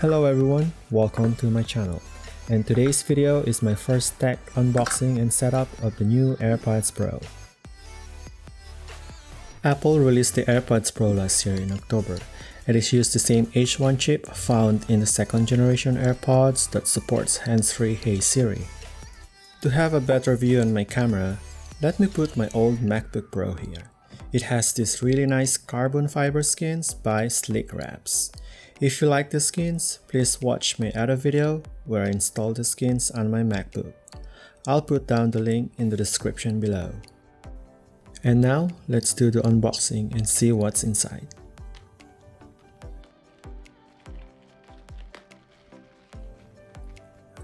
Hello everyone, welcome to my channel, and today's video is my first tech unboxing and setup of the new Airpods Pro. Apple released the Airpods Pro last year in October. It is used the same H1 chip found in the second generation AirPods that supports hands-free Hey Siri. To have a better view on my camera, let me put my old MacBook Pro here. It has these really nice carbon fiber skins by Slickwraps. If you like the skins, please watch my other video where I installed the skins on my MacBook. I'll put down the link in the description below. And now, let's do the unboxing and see what's inside.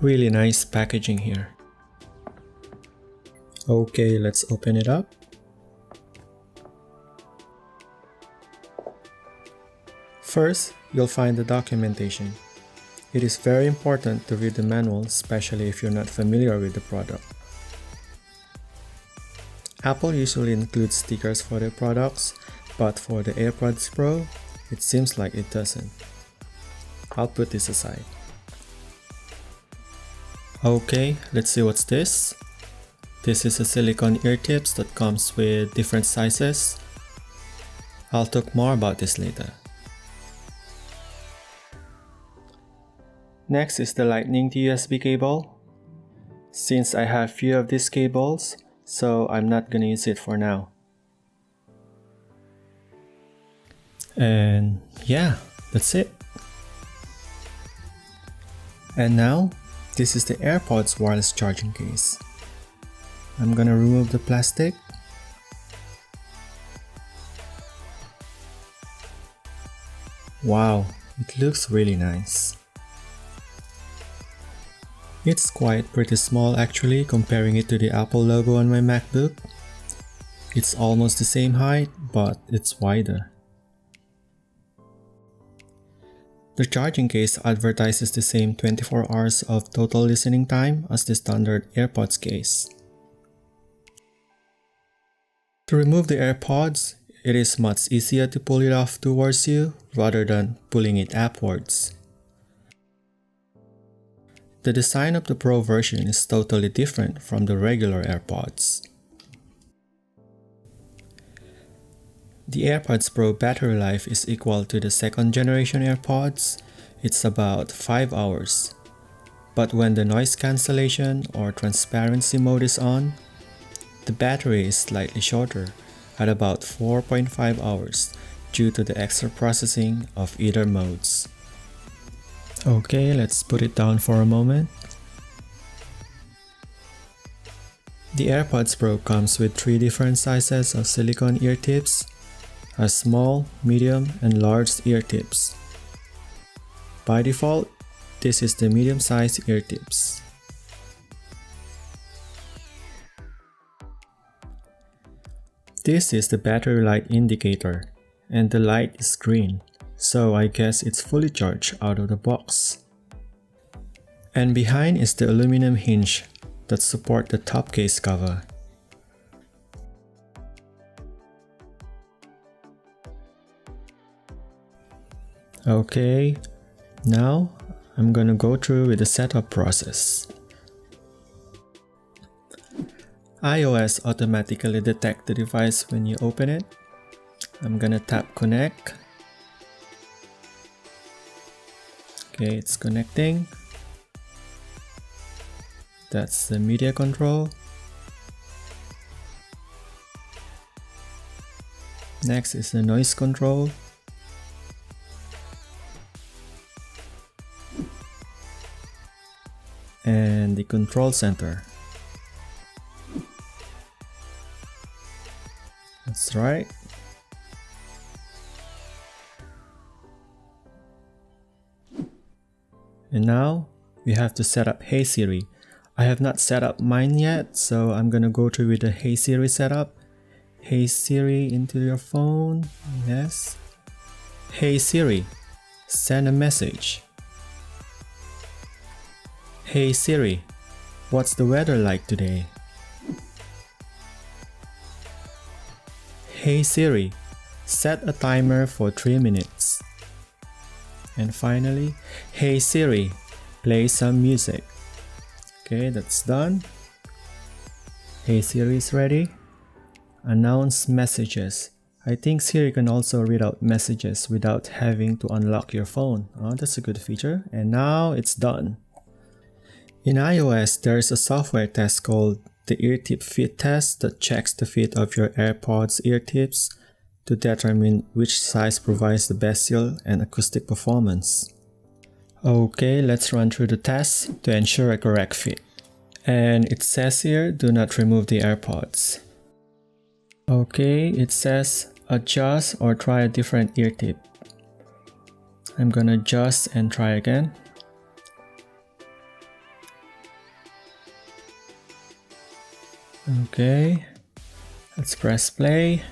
Really nice packaging here. Okay, let's open it up. First, you'll find the documentation. It is very important to read the manual, especially if you're not familiar with the product. Apple usually includes stickers for their products, but for the Airpods Pro, it seems like it doesn't. I'll put this aside. Okay, let's see what's this. This is a silicone ear tips that comes with different sizes. I'll talk more about this later. Next is the Lightning to USB cable. Since I have few of these cables, so I'm not gonna use it for now. And yeah, that's it. And now, this is the AirPods wireless charging case. I'm gonna remove the plastic. Wow, it looks really nice. It's quite pretty small actually, comparing it to the Apple logo on my MacBook. It's almost the same height, but it's wider. The charging case advertises the same 24 hours of total listening time as the standard AirPods case. To remove the AirPods, it is much easier to pull it off towards you rather than pulling it upwards. The design of the Pro version is totally different from the regular AirPods. The AirPods Pro battery life is equal to the second generation AirPods. It's about 5 hours. But when the noise cancellation or transparency mode is on, the battery is slightly shorter at about 4.5 hours due to the extra processing of either modes. Okay, let's put it down for a moment. The AirPods Pro comes with 3 different sizes of silicone ear tips, a small, medium, and large ear tips. By default, this is the medium-sized ear tips. This is the battery light indicator, and the light is green. So I guess it's fully charged out of the box. And behind is the aluminum hinge that support the top case cover. Okay, now I'm gonna go through with the setup process. iOS automatically detects the device when you open it. I'm gonna tap connect. Okay, it's connecting. That's the media control. Next is the noise control. And the control center. That's right. And now, we have to set up Hey Siri. I have not set up mine yet, so I'm gonna go through with the Hey Siri setup. Hey Siri into your phone, yes. Hey Siri, send a message. Hey Siri, what's the weather like today? Hey Siri, set a timer for 3 minutes. And finally, hey Siri, play some music. Okay, that's done. Hey Siri is ready. Announce messages. I think Siri can also read out messages without having to unlock your phone. Oh, that's a good feature. And now it's done. In iOS, there is a software test called the ear tip fit test that checks the fit of your AirPods ear tips to determine which size provides the best seal and acoustic performance. Okay, let's run through the test to ensure a correct fit. And it says here, do not remove the AirPods. Okay, it says adjust or try a different ear tip. I'm gonna adjust and try again. Okay, let's press play.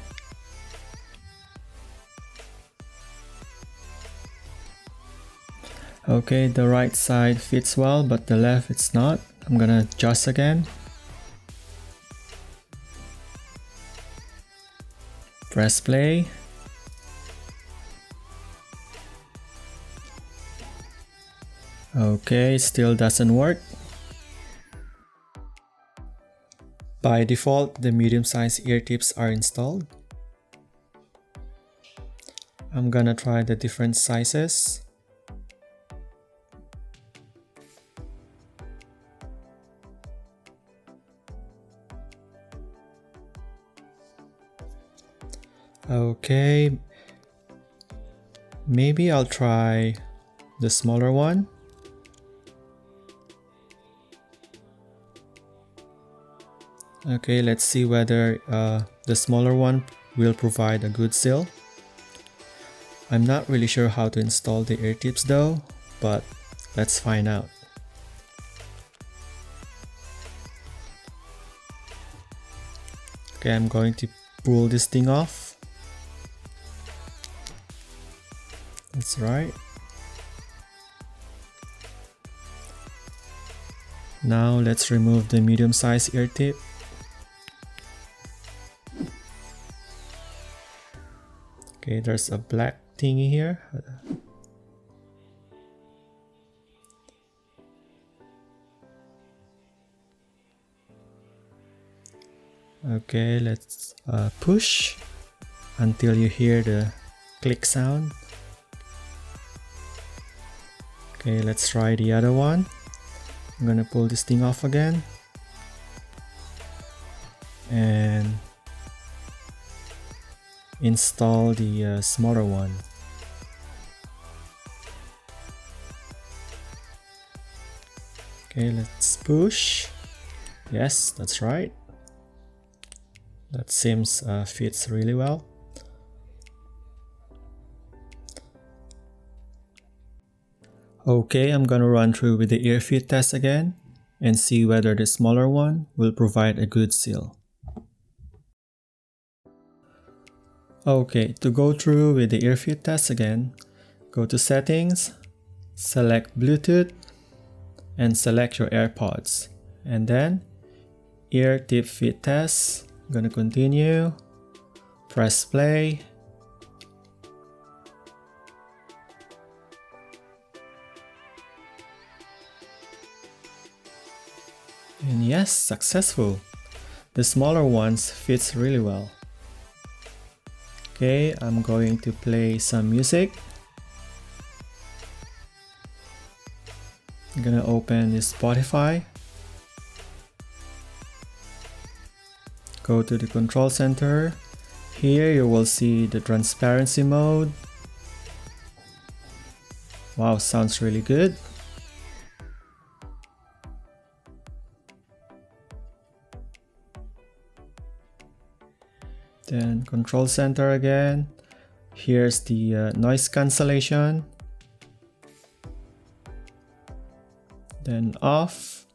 Okay, the right side fits well, but the left it's not. I'm gonna adjust again. Press play. Okay, still doesn't work. By default, the medium-sized ear tips are installed. I'm gonna try the different sizes. Okay, maybe I'll try the smaller one. Okay, let's see whether the smaller one will provide a good seal. I'm not really sure how to install the ear tips though, but let's find out. Okay, I'm going to pull this thing off. That's right. Now let's remove the medium-sized ear tip. Okay, there's a black thingy here. Okay, let's push until you hear the click sound. Okay, let's try the other one. I'm gonna pull this thing off again. And install the smaller one. Okay, let's push. Yes, that's right. That seems fits really well. Okay, I'm gonna run through with the ear fit test again and see whether the smaller one will provide a good seal. Okay, to go through with the ear fit test again, go to Settings, select Bluetooth, and select your AirPods. And then, Ear Tip Fit Test, I'm gonna continue, press play. And yes, successful. The smaller ones fits really well. Okay, I'm going to play some music. I'm gonna open the Spotify. Go to the control center. Here you will see the transparency mode. Wow, sounds really good. Then control center again. Here's the noise cancellation. Then off.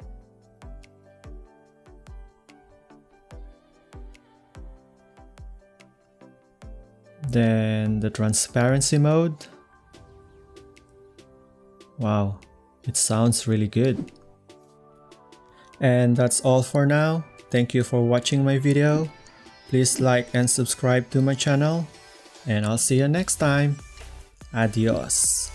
Then the transparency mode. Wow, it sounds really good. And that's all for now. Thank you for watching my video. Please like and subscribe to my channel, and I'll see you next time. Adios.